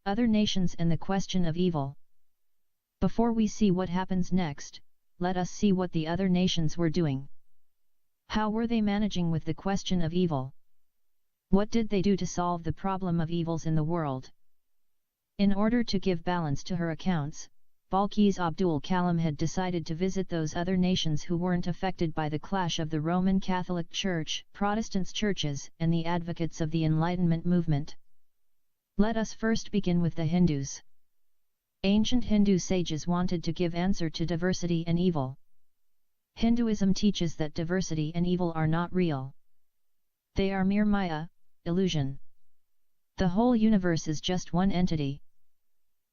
Other nations and the question of evil. Before we see what happens next, let us see what the other nations were doing. How were they managing with the question of evil? What did they do to solve the problem of evils in the world? In order to give balance to her accounts, Balkis Abdul Kalam had decided to visit those other nations who weren't affected by the clash of the Roman Catholic Church, Protestant churches, and the advocates of the Enlightenment movement. Let us first begin with the Hindus. Ancient Hindu sages wanted to give answer to diversity and evil. Hinduism teaches that diversity and evil are not real. They are mere maya, illusion. The whole universe is just one entity.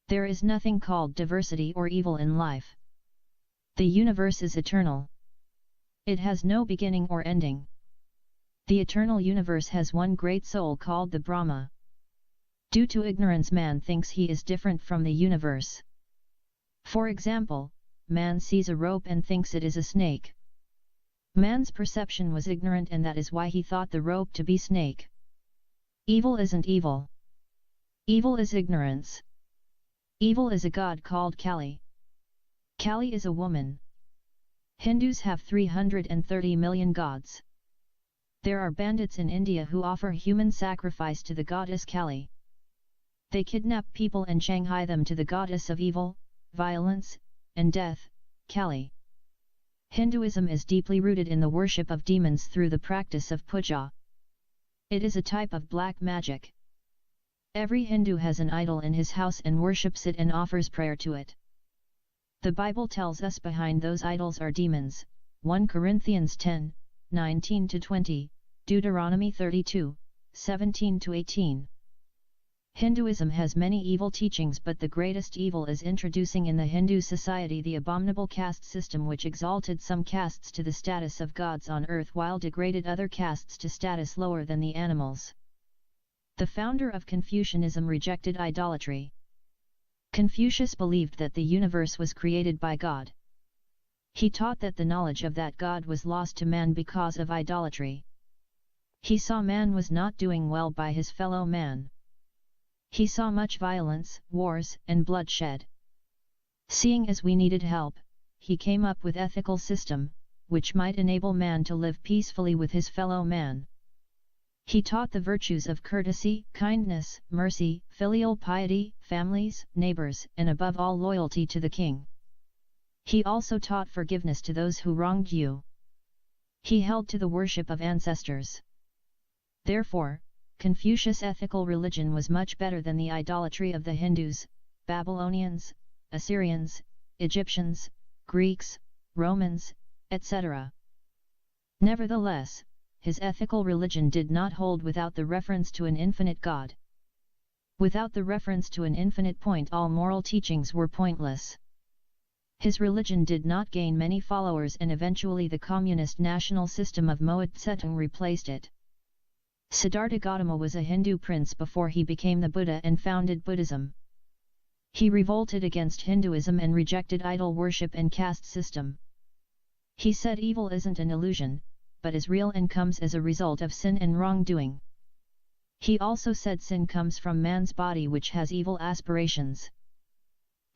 There is nothing called diversity or evil in life. The universe is eternal. It has no beginning or ending. The eternal universe has one great soul called the Brahma. Due to ignorance, man thinks he is different from the universe. For example, man sees a rope and thinks it is a snake. Man's perception was ignorant, and that is why he thought the rope to be snake. Evil isn't evil. Evil is ignorance. Evil is a god called Kali. Kali is a woman. Hindus have 330 million gods. There are bandits in India who offer human sacrifice to the goddess Kali. They kidnap people and shanghai them to the goddess of evil, violence, and death, Kali. Hinduism is deeply rooted in the worship of demons through the practice of puja. It is a type of black magic. Every Hindu has an idol in his house and worships it and offers prayer to it. The Bible tells us behind those idols are demons, 1 Corinthians 10, 19-20, Deuteronomy 32, 17-18. Hinduism has many evil teachings, but the greatest evil is introducing in the Hindu society the abominable caste system, which exalted some castes to the status of gods on earth while degraded other castes to status lower than the animals. The founder of Confucianism rejected idolatry. Confucius believed that the universe was created by God. He taught that the knowledge of that God was lost to man because of idolatry. He saw man was not doing well by his fellow man. He saw much violence, wars, and bloodshed. Seeing as we needed help, he came up with ethical system, which might enable man to live peacefully with his fellow man. He taught the virtues of courtesy, kindness, mercy, filial piety, families, neighbors, and above all loyalty to the king. He also taught forgiveness to those who wronged you. He held to the worship of ancestors. Therefore, Confucius' ethical religion was much better than the idolatry of the Hindus, Babylonians, Assyrians, Egyptians, Greeks, Romans, etc. Nevertheless, his ethical religion did not hold without the reference to an infinite God. Without the reference to an infinite point, all moral teachings were pointless. His religion did not gain many followers, and eventually the communist national system of Mao Zedong replaced it. Siddhartha Gautama was a Hindu prince before he became the Buddha and founded Buddhism. He revolted against Hinduism and rejected idol worship and caste system. He said evil isn't an illusion, but is real and comes as a result of sin and wrongdoing. He also said sin comes from man's body, which has evil aspirations.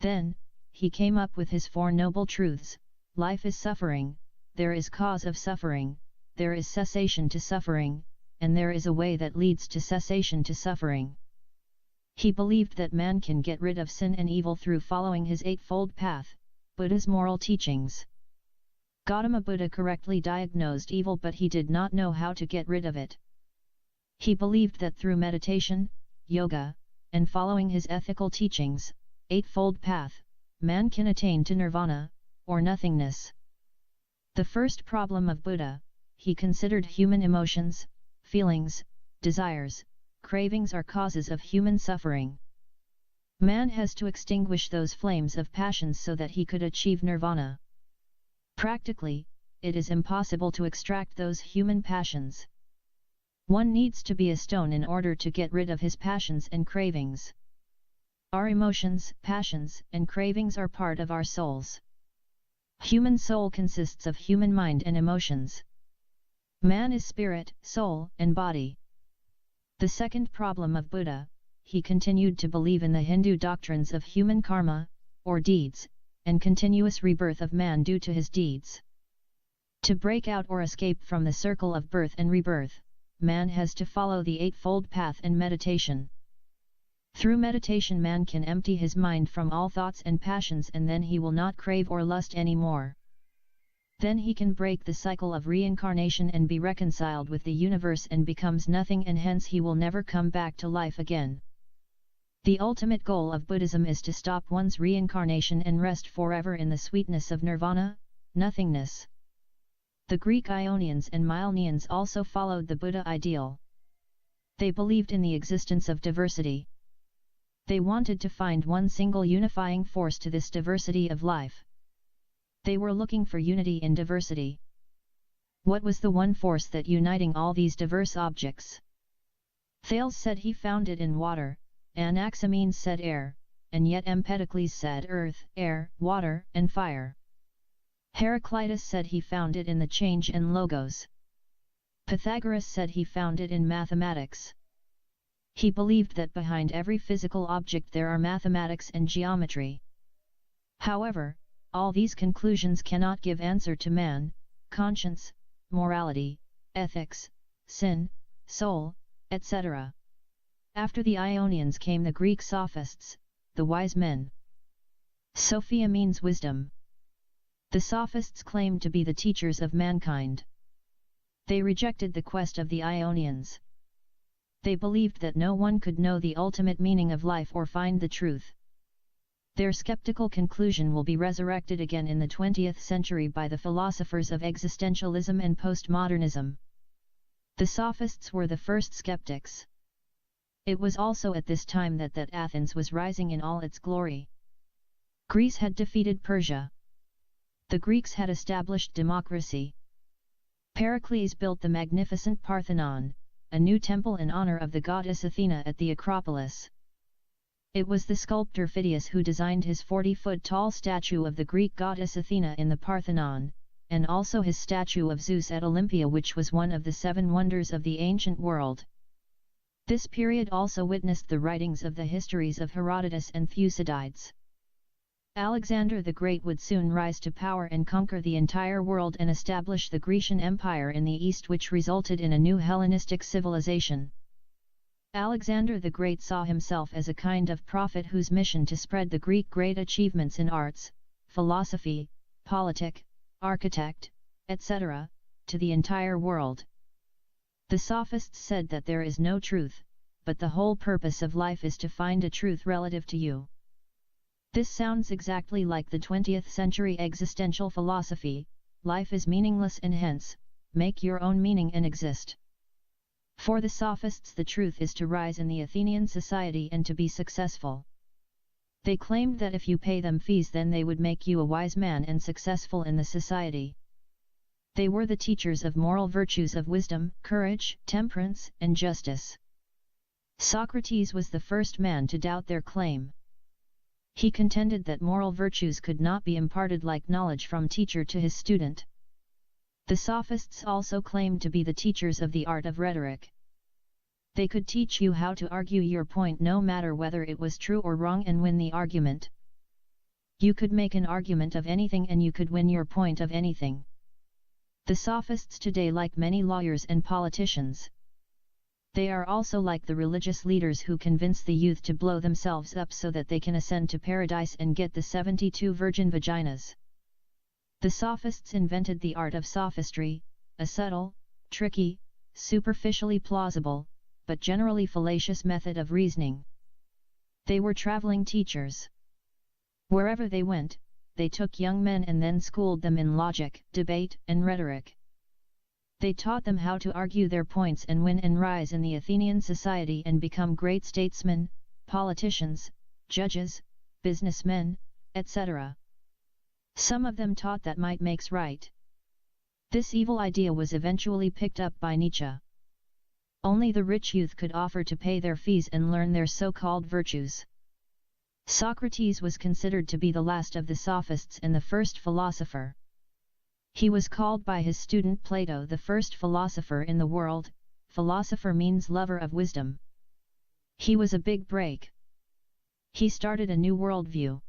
Then, he came up with his four noble truths: life is suffering, there is cause of suffering, there is cessation to suffering, and there is a way that leads to cessation to suffering. He believed that man can get rid of sin and evil through following his eightfold path, Buddha's moral teachings. Gautama Buddha correctly diagnosed evil, but he did not know how to get rid of it. He believed that through meditation, yoga, and following his ethical teachings, eightfold path, man can attain to nirvana, or nothingness. The first problem of Buddha, he considered human emotions, feelings, desires, cravings are causes of human suffering. Man has to extinguish those flames of passions so that he could achieve nirvana. Practically, it is impossible to extract those human passions. One needs to be a stone in order to get rid of his passions and cravings. Our emotions, passions, and cravings are part of our souls. Human soul consists of human mind and emotions. Man is spirit, soul, and body. The second problem of Buddha, he continued to believe in the Hindu doctrines of human karma, or deeds, and continuous rebirth of man due to his deeds. To break out or escape from the circle of birth and rebirth, man has to follow the eightfold path and meditation. Through meditation man can empty his mind from all thoughts and passions, and then he will not crave or lust anymore. Then he can break the cycle of reincarnation and be reconciled with the universe and becomes nothing, and hence he will never come back to life again. The ultimate goal of Buddhism is to stop one's reincarnation and rest forever in the sweetness of nirvana, nothingness. The Greek Ionians and Milesians also followed the Buddha ideal. They believed in the existence of diversity. They wanted to find one single unifying force to this diversity of life. They were looking for unity in diversity. What was the one force that uniting all these diverse objects? Thales said he found it in water, Anaximenes said air, and yet Empedocles said earth, air, water, and fire. Heraclitus said he found it in the change and logos. Pythagoras said he found it in mathematics. He believed that behind every physical object there are mathematics and geometry. However, all these conclusions cannot give answer to man, conscience, morality, ethics, sin, soul, etc. After the Ionians came the Greek sophists, the wise men. Sophia means wisdom. The sophists claimed to be the teachers of mankind. They rejected the quest of the Ionians. They believed that no one could know the ultimate meaning of life or find the truth. Their skeptical conclusion will be resurrected again in the 20th century by the philosophers of existentialism and postmodernism. The sophists were the first skeptics. It was also at this time that Athens was rising in all its glory. Greece had defeated Persia. The Greeks had established democracy. Pericles built the magnificent Parthenon, a new temple in honor of the goddess Athena at the Acropolis. It was the sculptor Phidias who designed his 40-foot-tall statue of the Greek goddess Athena in the Parthenon, and also his statue of Zeus at Olympia, which was one of the 7 wonders of the ancient world. This period also witnessed the writings of the histories of Herodotus and Thucydides. Alexander the Great would soon rise to power and conquer the entire world and establish the Grecian Empire in the east, which resulted in a new Hellenistic civilization. Alexander the Great saw himself as a kind of prophet whose mission to spread the Greek great achievements in arts, philosophy, politic, architect, etc., to the entire world. The sophists said that there is no truth, but the whole purpose of life is to find a truth relative to you. This sounds exactly like the 20th century existential philosophy: life is meaningless and hence, make your own meaning and exist. For the sophists the truth is to rise in the Athenian society and to be successful. They claimed that if you pay them fees then they would make you a wise man and successful in the society. They were the teachers of moral virtues of wisdom, courage, temperance, and justice. Socrates was the first man to doubt their claim. He contended that moral virtues could not be imparted like knowledge from teacher to his student. The sophists also claimed to be the teachers of the art of rhetoric. They could teach you how to argue your point no matter whether it was true or wrong and win the argument. You could make an argument of anything and you could win your point of anything. The sophists today, like many lawyers and politicians, they are also like the religious leaders who convince the youth to blow themselves up so that they can ascend to paradise and get the 72 virgin vaginas. The sophists invented the art of sophistry, a subtle, tricky, superficially plausible, but generally fallacious method of reasoning. They were traveling teachers. Wherever they went, they took young men and then schooled them in logic, debate, and rhetoric. They taught them how to argue their points and win and rise in the Athenian society and become great statesmen, politicians, judges, businessmen, etc. Some of them taught that might makes right. This evil idea was eventually picked up by Nietzsche. Only the rich youth could offer to pay their fees and learn their so-called virtues. Socrates was considered to be the last of the sophists and the first philosopher. He was called by his student Plato the first philosopher in the world. Philosopher means lover of wisdom. He was a big break. He started a new worldview.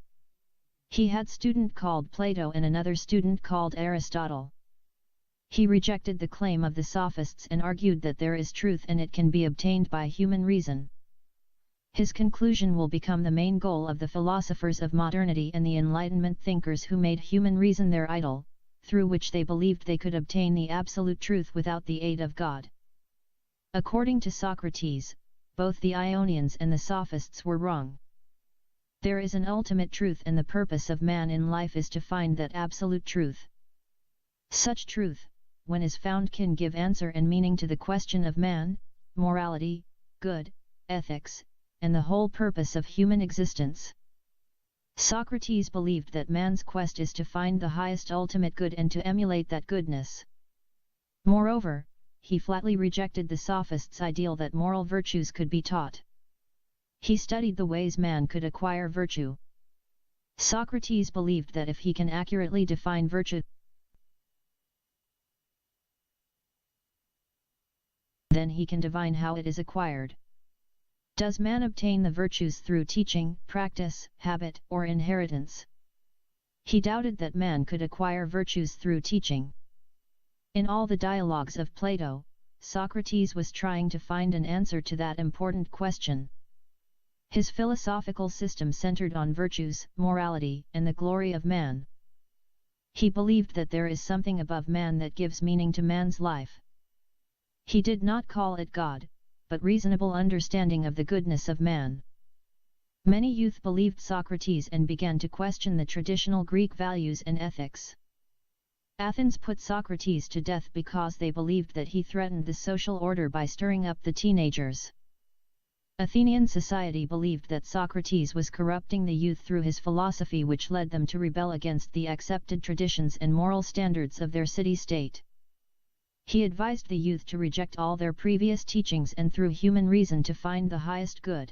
He had a student called Plato and another student called Aristotle. He rejected the claim of the sophists and argued that there is truth and it can be obtained by human reason. His conclusion will become the main goal of the philosophers of modernity and the Enlightenment thinkers who made human reason their idol, through which they believed they could obtain the absolute truth without the aid of God. According to Socrates, both the Ionians and the sophists were wrong. There is an ultimate truth and the purpose of man in life is to find that absolute truth. Such truth, when is found, can give answer and meaning to the question of man, morality, good, ethics, and the whole purpose of human existence. Socrates believed that man's quest is to find the highest ultimate good and to emulate that goodness. Moreover, he flatly rejected the sophists' ideal that moral virtues could be taught. He studied the ways man could acquire virtue. Socrates believed that if he can accurately define virtue, then he can divine how it is acquired. Does man obtain the virtues through teaching, practice, habit, or inheritance? He doubted that man could acquire virtues through teaching. In all the dialogues of Plato, Socrates was trying to find an answer to that important question. His philosophical system centered on virtues, morality, and the glory of man. He believed that there is something above man that gives meaning to man's life. He did not call it God, but reasonable understanding of the goodness of man. Many youth believed Socrates and began to question the traditional Greek values and ethics. Athens put Socrates to death because they believed that he threatened the social order by stirring up the teenagers. Athenian society believed that Socrates was corrupting the youth through his philosophy, which led them to rebel against the accepted traditions and moral standards of their city-state. He advised the youth to reject all their previous teachings and through human reason to find the highest good.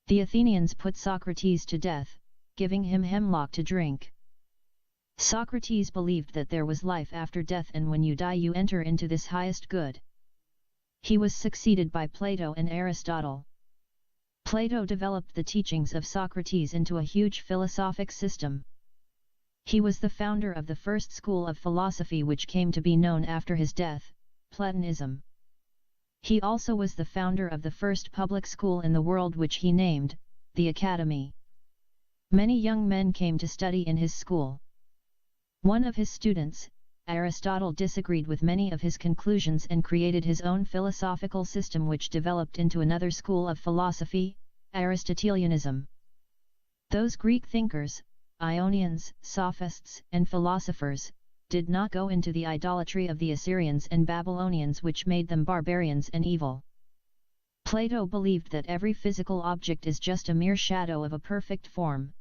The Athenians put Socrates to death, giving him hemlock to drink. Socrates believed that there was life after death and when you die you enter into this highest good. He was succeeded by Plato and Aristotle. Plato developed the teachings of Socrates into a huge philosophic system. He was the founder of the first school of philosophy which came to be known after his death, Platonism. He also was the founder of the first public school in the world which he named, the Academy. Many young men came to study in his school. One of his students, Aristotle, disagreed with many of his conclusions and created his own philosophical system which developed into another school of philosophy, Aristotelianism. Those Greek thinkers, Ionians, sophists, and philosophers, did not go into the idolatry of the Assyrians and Babylonians which made them barbarians and evil. Plato believed that every physical object is just a mere shadow of a perfect form.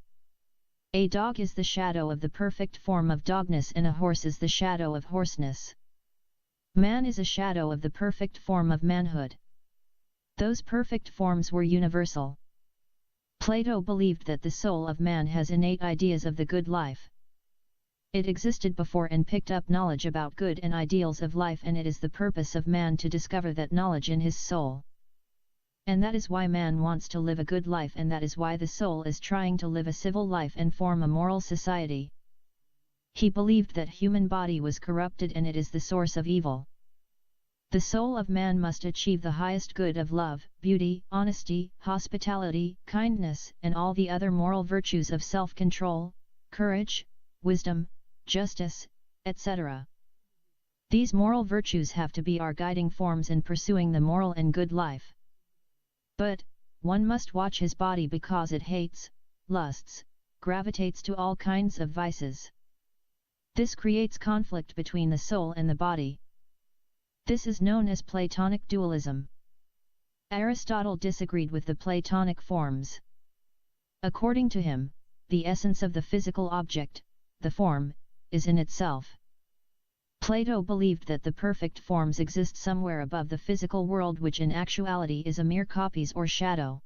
A dog is the shadow of the perfect form of dogness and a horse is the shadow of horseness. Man is a shadow of the perfect form of manhood. Those perfect forms were universal. Plato believed that the soul of man has innate ideas of the good life. It existed before and picked up knowledge about good and ideals of life, and it is the purpose of man to discover that knowledge in his soul. And that is why man wants to live a good life, and that is why the soul is trying to live a civil life and form a moral society. He believed that human body was corrupted and it is the source of evil. The soul of man must achieve the highest good of love, beauty, honesty, hospitality, kindness, and all the other moral virtues of self-control, courage, wisdom, justice, etc. These moral virtues have to be our guiding forms in pursuing the moral and good life. But, one must watch his body because it hates, lusts, gravitates to all kinds of vices. This creates conflict between the soul and the body. This is known as Platonic dualism. Aristotle disagreed with the Platonic forms. According to him, the essence of the physical object, the form, is in itself. Plato believed that the perfect forms exist somewhere above the physical world, which in actuality is a mere copies or shadow.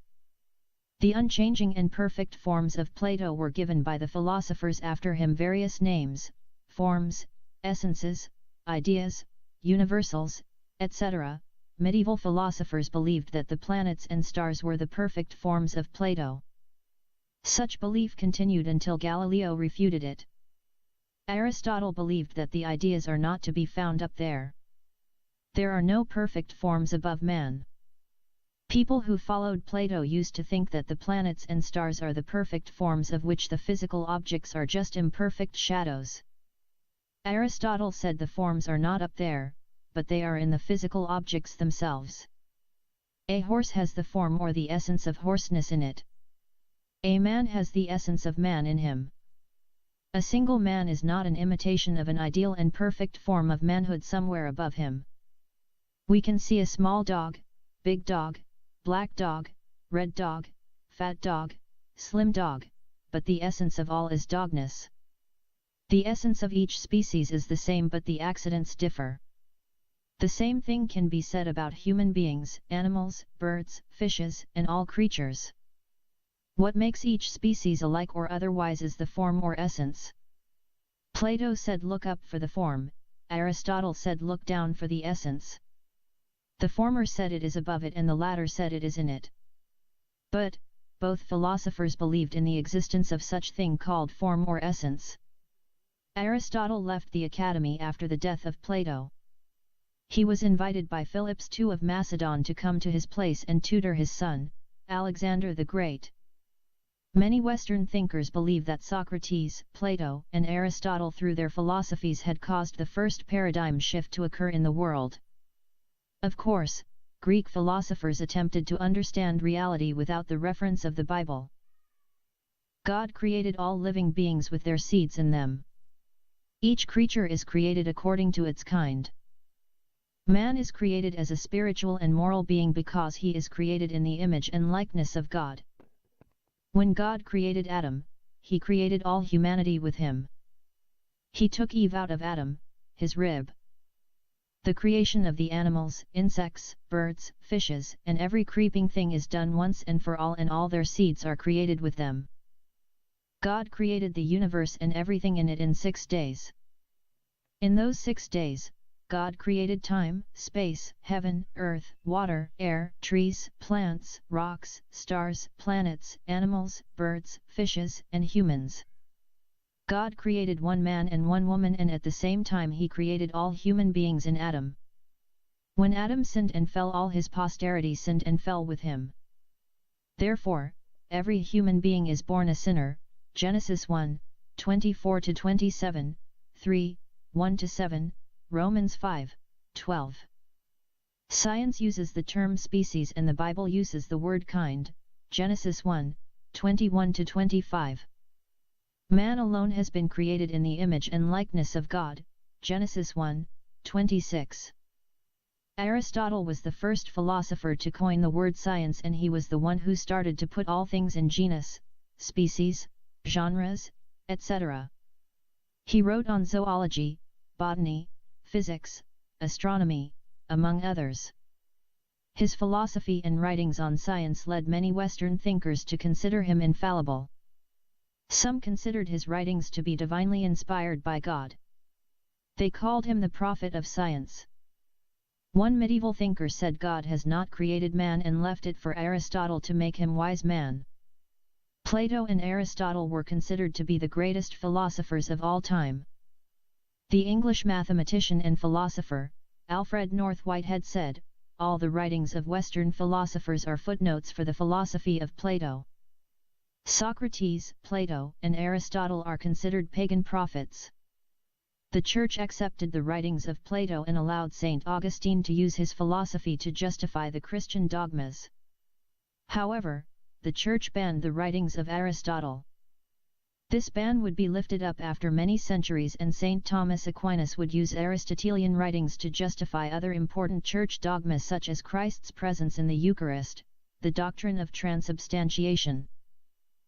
The unchanging and perfect forms of Plato were given by the philosophers after him various names, forms, essences, ideas, universals, etc., medieval philosophers believed that the planets and stars were the perfect forms of Plato. Such belief continued until Galileo refuted it. Aristotle believed that the ideas are not to be found up there. There are no perfect forms above man. People who followed Plato used to think that the planets and stars are the perfect forms of which the physical objects are just imperfect shadows. Aristotle said the forms are not up there, but they are in the physical objects themselves. A horse has the form or the essence of horseness in it. A man has the essence of man in him. A single man is not an imitation of an ideal and perfect form of manhood somewhere above him. We can see a small dog, big dog, black dog, red dog, fat dog, slim dog, but the essence of all is dogness. The essence of each species is the same but the accidents differ. The same thing can be said about human beings, animals, birds, fishes, and all creatures. What makes each species alike or otherwise is the form or essence. Plato said look up for the form, Aristotle said look down for the essence. The former said it is above it and the latter said it is in it. But, both philosophers believed in the existence of such thing called form or essence. Aristotle left the academy after the death of Plato. He was invited by Philip II of Macedon to come to his place and tutor his son, Alexander the Great. Many Western thinkers believe that Socrates, Plato, and Aristotle through their philosophies had caused the first paradigm shift to occur in the world. Of course, Greek philosophers attempted to understand reality without the reference of the Bible. God created all living beings with their seeds in them. Each creature is created according to its kind. Man is created as a spiritual and moral being because he is created in the image and likeness of God. When God created Adam, he created all humanity with him. He took Eve out of Adam, his rib. The creation of the animals, insects, birds, fishes, and every creeping thing is done once and for all and all their seeds are created with them. God created the universe and everything in it in 6 days. In those 6 days, God created time, space, heaven, earth, water, air, trees, plants, rocks, stars, planets, animals, birds, fishes, and humans. God created one man and one woman and at the same time he created all human beings in Adam. When Adam sinned and fell, all his posterity sinned and fell with him. Therefore, every human being is born a sinner. Genesis 1, 24-27, 3, 1-7, Romans 5, 12. Science uses the term species and the Bible uses the word kind, Genesis 1, 21-25. Man alone has been created in the image and likeness of God, Genesis 1, 26. Aristotle was the first philosopher to coin the word science and he was the one who started to put all things in genus, species, genres, etc. He wrote on zoology, botany, physics, astronomy, among others. His philosophy and writings on science led many Western thinkers to consider him infallible. Some considered his writings to be divinely inspired by God. They called him the prophet of science. One medieval thinker said God has not created man and left it for Aristotle to make him wise man. Plato and Aristotle were considered to be the greatest philosophers of all time. The English mathematician and philosopher, Alfred North Whitehead said, all the writings of Western philosophers are footnotes for the philosophy of Plato. Socrates, Plato, and Aristotle are considered pagan prophets. The Church accepted the writings of Plato and allowed St. Augustine to use his philosophy to justify the Christian dogmas. However, the Church banned the writings of Aristotle. This ban would be lifted up after many centuries and St. Thomas Aquinas would use Aristotelian writings to justify other important Church dogmas such as Christ's presence in the Eucharist, the doctrine of transubstantiation.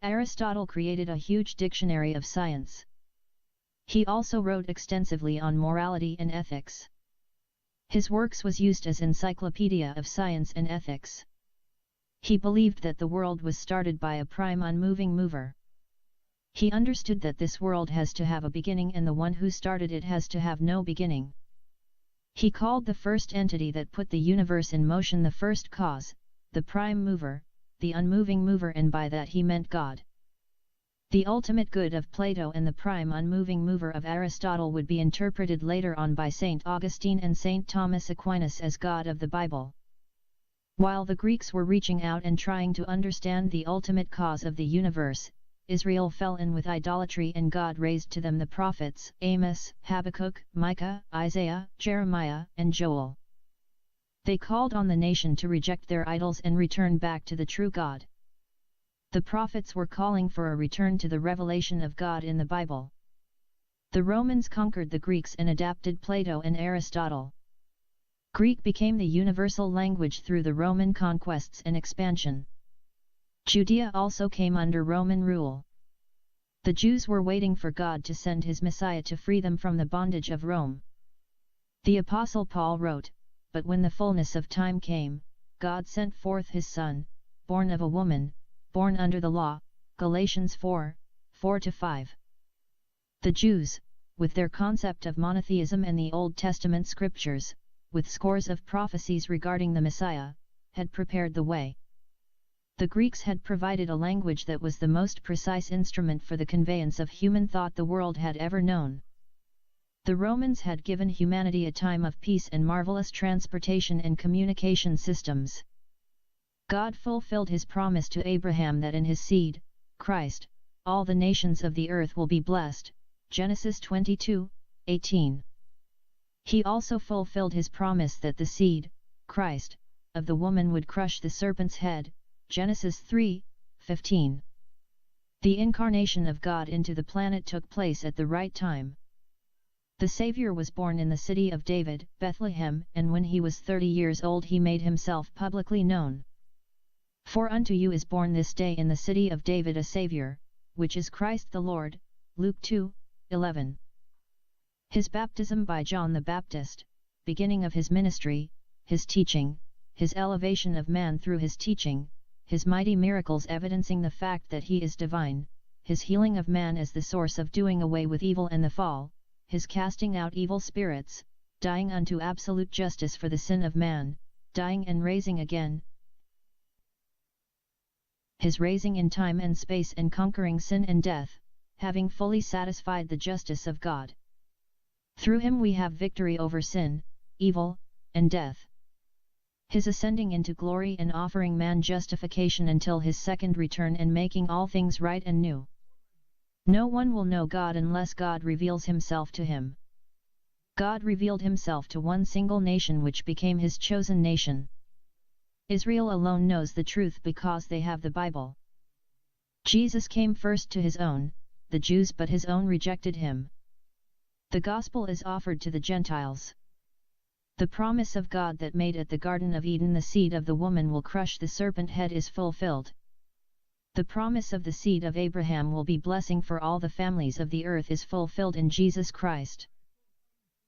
Aristotle created a huge dictionary of science. He also wrote extensively on morality and ethics. His works was used as encyclopedia of science and ethics. He believed that the world was started by a prime unmoving mover. He understood that this world has to have a beginning and the one who started it has to have no beginning. He called the first entity that put the universe in motion the first cause, the prime mover, the unmoving mover, and by that he meant God. The ultimate good of Plato and the prime unmoving mover of Aristotle would be interpreted later on by St. Augustine and St. Thomas Aquinas as God of the Bible. While the Greeks were reaching out and trying to understand the ultimate cause of the universe, Israel fell in with idolatry, and God raised to them the prophets Amos, Habakkuk, Micah, Isaiah, Jeremiah, and Joel. They called on the nation to reject their idols and return back to the true God. The prophets were calling for a return to the revelation of God in the Bible. The Romans conquered the Greeks and adapted Plato and Aristotle. Greek became the universal language through the Roman conquests and expansion. Judea also came under Roman rule. The Jews were waiting for God to send his Messiah to free them from the bondage of Rome. The Apostle Paul wrote, "But when the fullness of time came, God sent forth his Son, born of a woman, born under the law." Galatians 4:4-5. The Jews, with their concept of monotheism and the Old Testament scriptures, with scores of prophecies regarding the Messiah, had prepared the way. The Greeks had provided a language that was the most precise instrument for the conveyance of human thought the world had ever known. The Romans had given humanity a time of peace and marvelous transportation and communication systems. God fulfilled his promise to Abraham that in his seed, Christ, all the nations of the earth will be blessed, Genesis 22:18. He also fulfilled his promise that the seed, Christ, of the woman would crush the serpent's head, Genesis 3:15. The incarnation of God into the planet took place at the right time. The Savior was born in the city of David, Bethlehem, and when he was 30 years old he made himself publicly known. "For unto you is born this day in the city of David a Savior, which is Christ the Lord," Luke 2:11. His baptism by John the Baptist, beginning of his ministry, his teaching, his elevation of man through his teaching, his mighty miracles evidencing the fact that he is divine, his healing of man as the source of doing away with evil and the fall, his casting out evil spirits, dying unto absolute justice for the sin of man, dying and raising again, his raising in time and space and conquering sin and death, having fully satisfied the justice of God. Through him we have victory over sin, evil, and death. His ascending into glory and offering man justification until his second return and making all things right and new. No one will know God unless God reveals himself to him. God revealed himself to one single nation which became his chosen nation. Israel alone knows the truth because they have the Bible. Jesus came first to his own, the Jews, but his own rejected him. The gospel is offered to the Gentiles. The promise of God that made at the Garden of Eden the seed of the woman will crush the serpent head is fulfilled. The promise of the seed of Abraham will be blessing for all the families of the earth is fulfilled in Jesus Christ.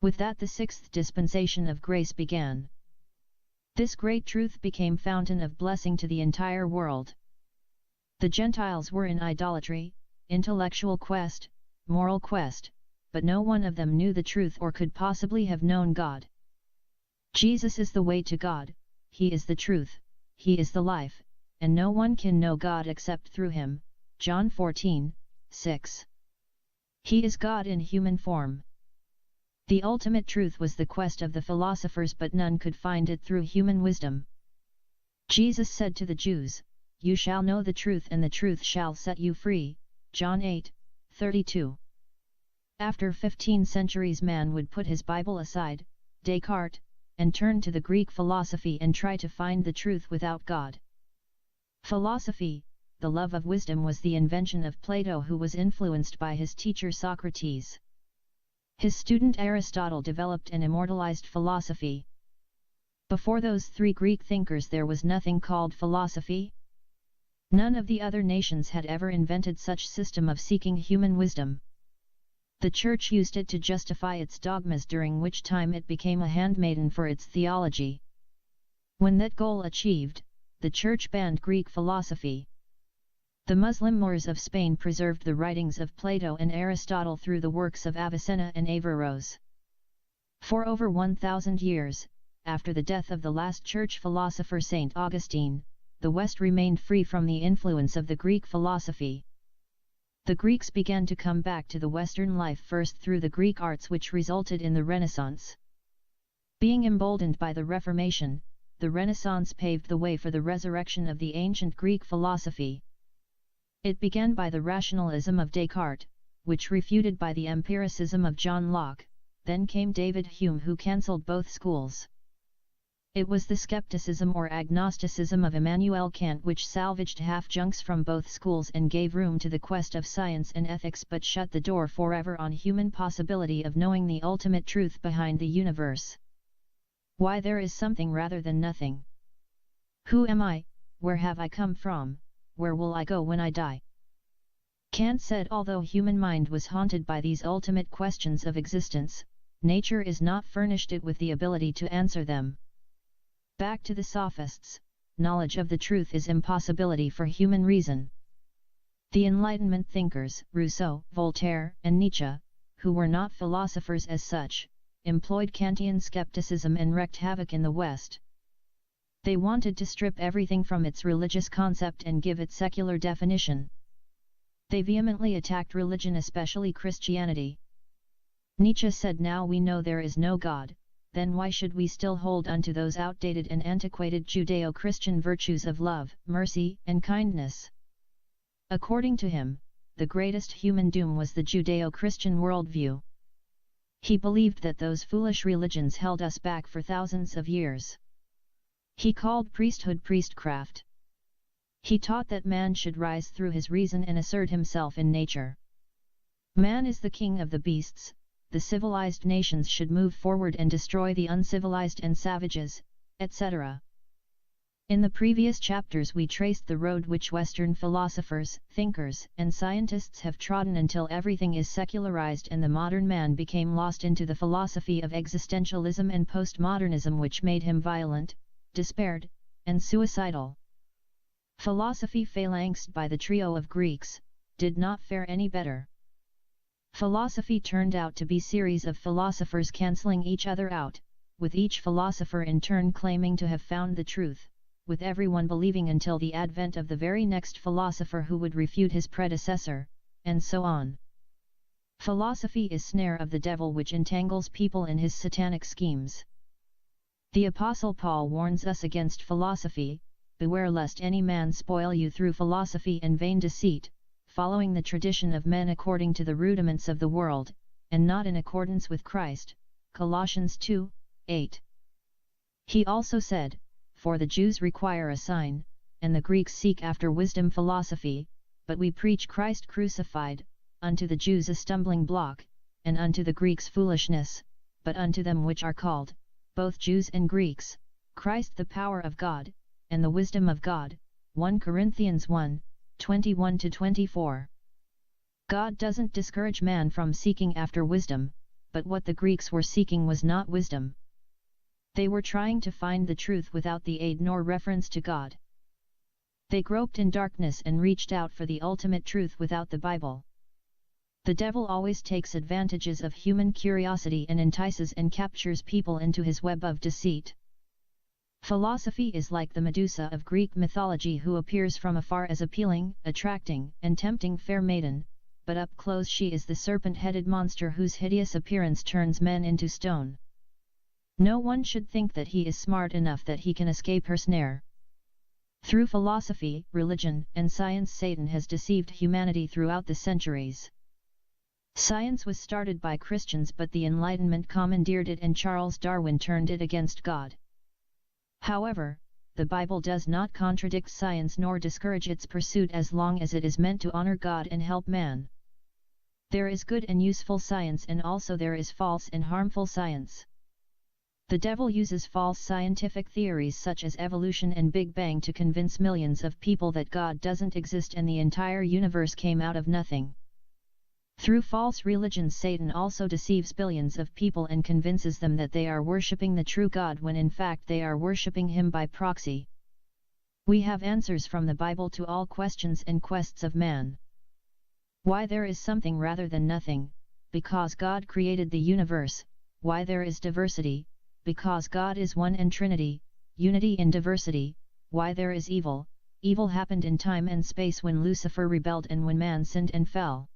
With that the sixth dispensation of grace began. This great truth became fountain of blessing to the entire world. The Gentiles were in idolatry, intellectual quest, moral quest, but no one of them knew the truth or could possibly have known God. Jesus is the way to God, he is the truth, he is the life, and no one can know God except through him, John 14:6. He is God in human form. The ultimate truth was the quest of the philosophers, but none could find it through human wisdom. Jesus said to the Jews, "You shall know the truth and the truth shall set you free," John 8:32. After 15 centuries man would put his Bible aside, Descartes, and turn to the Greek philosophy and try to find the truth without God. Philosophy, the love of wisdom, was the invention of Plato, who was influenced by his teacher Socrates. His student Aristotle developed and immortalized philosophy. Before those three Greek thinkers there was nothing called philosophy. None of the other nations had ever invented such system of seeking human wisdom. The Church used it to justify its dogmas, during which time it became a handmaiden for its theology. When that goal achieved, the Church banned Greek philosophy. The Muslim Moors of Spain preserved the writings of Plato and Aristotle through the works of Avicenna and Averroes. For over 1,000 years, after the death of the last church philosopher Saint Augustine, the West remained free from the influence of the Greek philosophy. The Greeks began to come back to the Western life first through the Greek arts, which resulted in the Renaissance. Being emboldened by the Reformation, the Renaissance paved the way for the resurrection of the ancient Greek philosophy. It began by the rationalism of Descartes, which refuted by the empiricism of John Locke. Then came David Hume, who cancelled both schools. It was the skepticism or agnosticism of Immanuel Kant which salvaged half-junks from both schools and gave room to the quest of science and ethics, but shut the door forever on human possibility of knowing the ultimate truth behind the universe. Why there is something rather than nothing. Who am I? Where have I come from? Where will I go when I die? Kant said, although human mind was haunted by these ultimate questions of existence, nature is not furnished it with the ability to answer them. Back to the sophists, knowledge of the truth is impossibility for human reason. The Enlightenment thinkers, Rousseau, Voltaire, and Nietzsche, who were not philosophers as such, employed Kantian skepticism and wreaked havoc in the West. They wanted to strip everything from its religious concept and give it secular definition. They vehemently attacked religion, especially Christianity. Nietzsche said, "Now we know there is no God, then why should we still hold unto those outdated and antiquated Judeo-Christian virtues of love, mercy, and kindness?" According to him, the greatest human doom was the Judeo-Christian worldview. He believed that those foolish religions held us back for thousands of years. He called priesthood priestcraft. He taught that man should rise through his reason and assert himself in nature. Man is the king of the beasts. The civilized nations should move forward and destroy the uncivilized and savages, etc. In the previous chapters we traced the road which Western philosophers, thinkers, and scientists have trodden until everything is secularized and the modern man became lost into the philosophy of existentialism and postmodernism, which made him violent, despaired, and suicidal. Philosophy, phalanxed by the trio of Greeks, did not fare any better. Philosophy turned out to be a series of philosophers cancelling each other out, with each philosopher in turn claiming to have found the truth, with everyone believing until the advent of the very next philosopher who would refute his predecessor, and so on. Philosophy is snare of the devil which entangles people in his satanic schemes. The Apostle Paul warns us against philosophy, "Beware lest any man spoil you through philosophy and vain deceit, following the tradition of men according to the rudiments of the world, and not in accordance with Christ." Colossians 2:8. He also said, "For the Jews require a sign, and the Greeks seek after wisdom philosophy, but we preach Christ crucified, unto the Jews a stumbling block, and unto the Greeks foolishness, but unto them which are called, both Jews and Greeks, Christ the power of God, and the wisdom of God." 1 Corinthians 1:21-24. God doesn't discourage man from seeking after wisdom, but what the Greeks were seeking was not wisdom. They were trying to find the truth without the aid nor reference to God. They groped in darkness and reached out for the ultimate truth without the Bible. The devil always takes advantages of human curiosity and entices and captures people into his web of deceit. Philosophy is like the Medusa of Greek mythology, who appears from afar as appealing, attracting, and tempting fair maiden, but up close she is the serpent-headed monster whose hideous appearance turns men into stone. No one should think that he is smart enough that he can escape her snare. Through philosophy, religion, and science, Satan has deceived humanity throughout the centuries. Science was started by Christians, but the Enlightenment commandeered it and Charles Darwin turned it against God. However, the Bible does not contradict science nor discourage its pursuit as long as it is meant to honor God and help man. There is good and useful science, and also there is false and harmful science. The devil uses false scientific theories such as evolution and Big Bang to convince millions of people that God doesn't exist and the entire universe came out of nothing. Through false religions, Satan also deceives billions of people and convinces them that they are worshipping the true God when in fact they are worshipping him by proxy. We have answers from the Bible to all questions and quests of man. Why there is something rather than nothing, because God created the universe, why there is diversity, because God is one and Trinity, unity in diversity, why there is evil, evil happened in time and space when Lucifer rebelled and when man sinned and fell.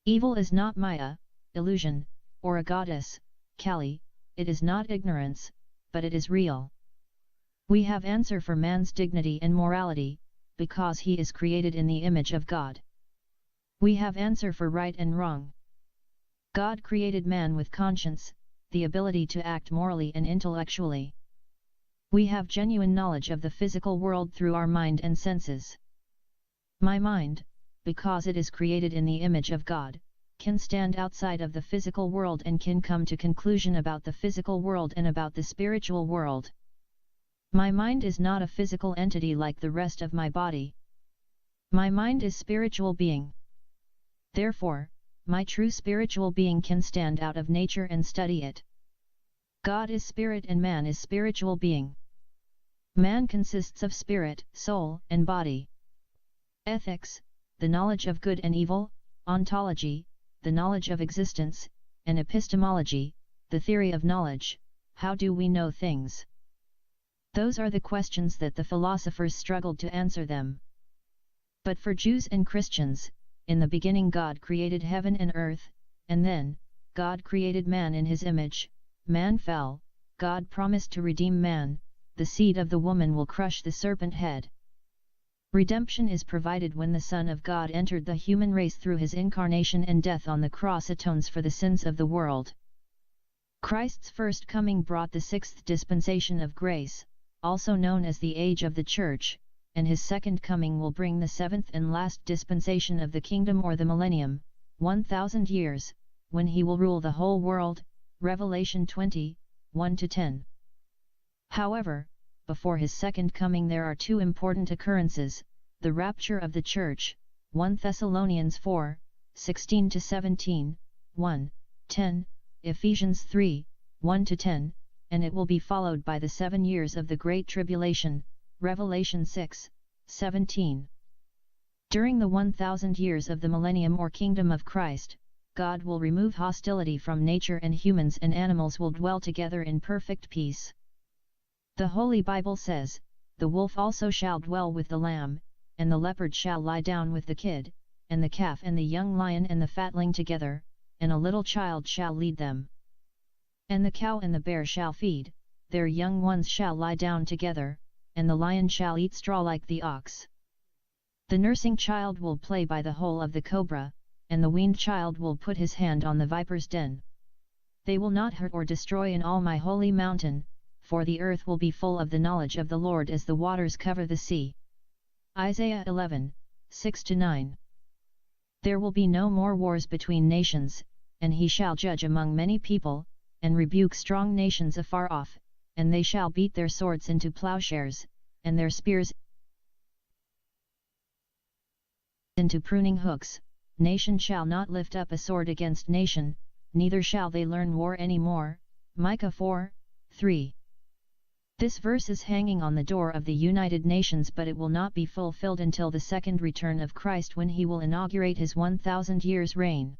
Evil is not Maya, illusion, or a goddess, Kali, it is not ignorance, but it is real. We have answer for man's dignity and morality, because he is created in the image of God. We have answer for right and wrong. God created man with conscience, the ability to act morally and intellectually. We have genuine knowledge of the physical world through our mind and senses. My mind, because it is created in the image of God, can stand outside of the physical world and can come to conclusion about the physical world and about the spiritual world. My mind is not a physical entity like the rest of my body. My mind is spiritual being. Therefore, my true spiritual being can stand out of nature and study it. God is spirit and man is spiritual being. Man consists of spirit, soul, and body. Ethics, the knowledge of good and evil, ontology, the knowledge of existence, and epistemology, the theory of knowledge, how do we know things? Those are the questions that the philosophers struggled to answer them. But for Jews and Christians, in the beginning God created heaven and earth, and then, God created man in his image, man fell, God promised to redeem man, the seed of the woman will crush the serpent head. Redemption is provided when the Son of God entered the human race through his incarnation and death on the cross atones for the sins of the world. Christ's first coming brought the sixth dispensation of grace, also known as the age of the Church, and his second coming will bring the seventh and last dispensation of the kingdom or the millennium, 1000 years, when he will rule the whole world, Revelation 20, 1-10. However, before his second coming there are two important occurrences, the rapture of the Church, 1 Thessalonians 4, 16-17, 1:10, Ephesians 3, 1-10, and it will be followed by the 7 years of the Great Tribulation, Revelation 6, 17. During the 1000 years of the millennium or kingdom of Christ, God will remove hostility from nature and humans and animals will dwell together in perfect peace. The Holy Bible says, "The wolf also shall dwell with the lamb, and the leopard shall lie down with the kid, and the calf and the young lion and the fatling together, and a little child shall lead them. And the cow and the bear shall feed, their young ones shall lie down together, and the lion shall eat straw like the ox. The nursing child will play by the hole of the cobra, and the weaned child will put his hand on the viper's den. They will not hurt or destroy in all my holy mountain, for the earth will be full of the knowledge of the Lord as the waters cover the sea." Isaiah 11, 6-9. There will be no more wars between nations, and he shall judge among many people, and rebuke strong nations afar off, and they shall beat their swords into plowshares, and their spears into pruning hooks. Nation shall not lift up a sword against nation, neither shall they learn war any more. Micah 4, 3. This verse is hanging on the door of the United Nations, but it will not be fulfilled until the second return of Christ, when he will inaugurate his 1000 years reign.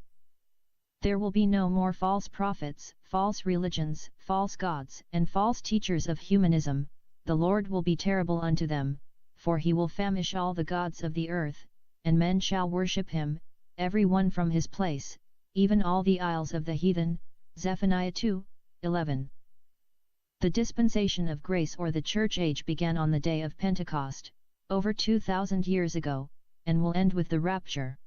There will be no more false prophets, false religions, false gods, and false teachers of humanism. The Lord will be terrible unto them, for he will famish all the gods of the earth, and men shall worship him, every one from his place, even all the isles of the heathen. Zephaniah 2, 11. The dispensation of grace or the church age began on the day of Pentecost, over 2000 years ago, and will end with the rapture.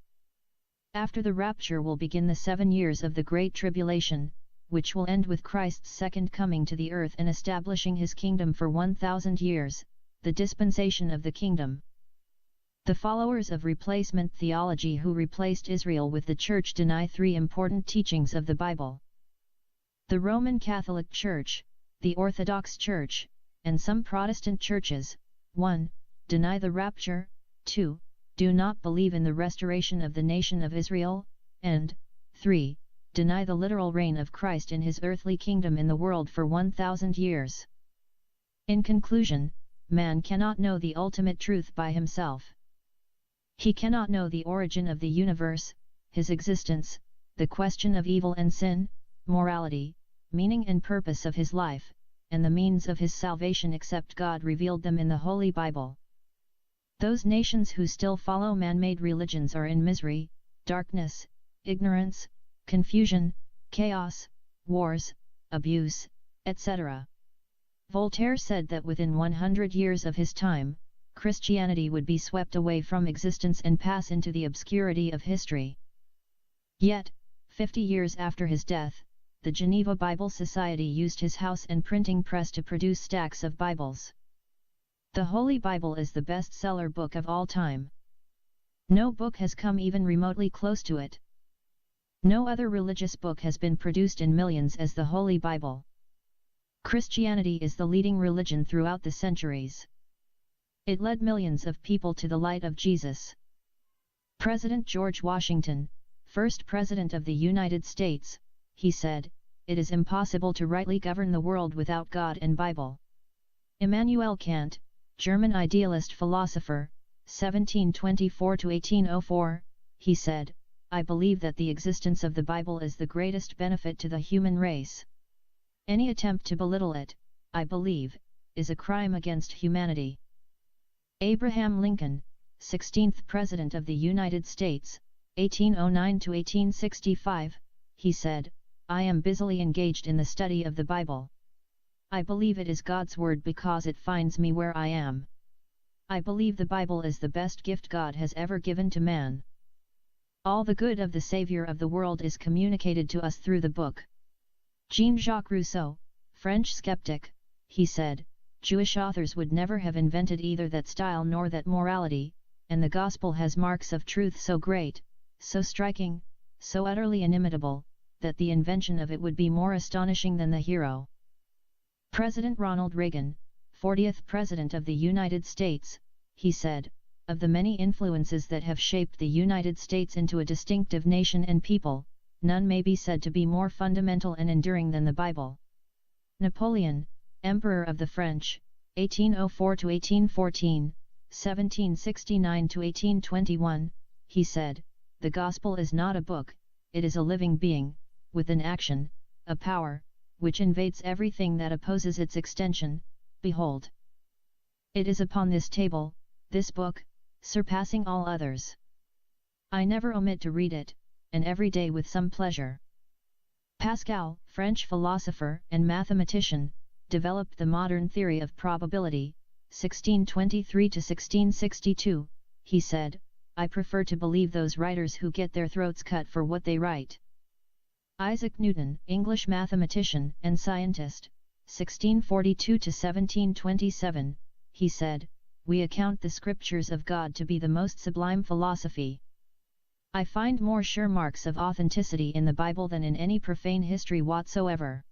After the rapture will begin the 7 years of the Great Tribulation, which will end with Christ's second coming to the earth and establishing his kingdom for 1000 years, the dispensation of the kingdom. The followers of replacement theology who replaced Israel with the Church deny three important teachings of the Bible. The Roman Catholic Church, the Orthodox Church, and some Protestant churches, 1. Deny the rapture, 2. Do not believe in the restoration of the nation of Israel, and 3. Deny the literal reign of Christ in his earthly kingdom in the world for 1000 years. In conclusion, man cannot know the ultimate truth by himself. He cannot know the origin of the universe, his existence, the question of evil and sin, morality, meaning and purpose of his life, and the means of his salvation except God revealed them in the Holy Bible. Those nations who still follow man-made religions are in misery, darkness, ignorance, confusion, chaos, wars, abuse, etc. Voltaire said that within 100 years of his time, Christianity would be swept away from existence and pass into the obscurity of history. Yet, 50 years after his death, the Geneva Bible Society used his house and printing press to produce stacks of Bibles. The Holy Bible is the best-seller book of all time. No book has come even remotely close to it. No other religious book has been produced in millions as the Holy Bible. Christianity is the leading religion throughout the centuries. It led millions of people to the light of Jesus. President George Washington, first President of the United States, he said, "It is impossible to rightly govern the world without God and Bible." Immanuel Kant, German idealist philosopher, 1724–1804, he said, "I believe that the existence of the Bible is the greatest benefit to the human race. Any attempt to belittle it, I believe, is a crime against humanity." Abraham Lincoln, 16th President of the United States, 1809–1865, he said, "I am busily engaged in the study of the Bible. I believe it is God's word because it finds me where I am. I believe the Bible is the best gift God has ever given to man. All the good of the Savior of the world is communicated to us through the book." Jean-Jacques Rousseau, French skeptic, he said, "Jewish authors would never have invented either that style nor that morality, and the Gospel has marks of truth so great, so striking, so utterly inimitable, that the invention of it would be more astonishing than the hero." President Ronald Reagan, 40th President of the United States, he said, "Of the many influences that have shaped the United States into a distinctive nation and people, none may be said to be more fundamental and enduring than the Bible." Napoleon, Emperor of the French, 1804–1814, 1769–1821, he said, "The Gospel is not a book, it is a living being, with an action, a power, which invades everything that opposes its extension. Behold, it is upon this table, this book, surpassing all others. I never omit to read it, and every day with some pleasure." Pascal, French philosopher and mathematician, developed the modern theory of probability, 1623–1662, he said, "I prefer to believe those writers who get their throats cut for what they write." Isaac Newton, English mathematician and scientist, 1642–1727, he said, "We account the scriptures of God to be the most sublime philosophy. I find more sure marks of authenticity in the Bible than in any profane history whatsoever."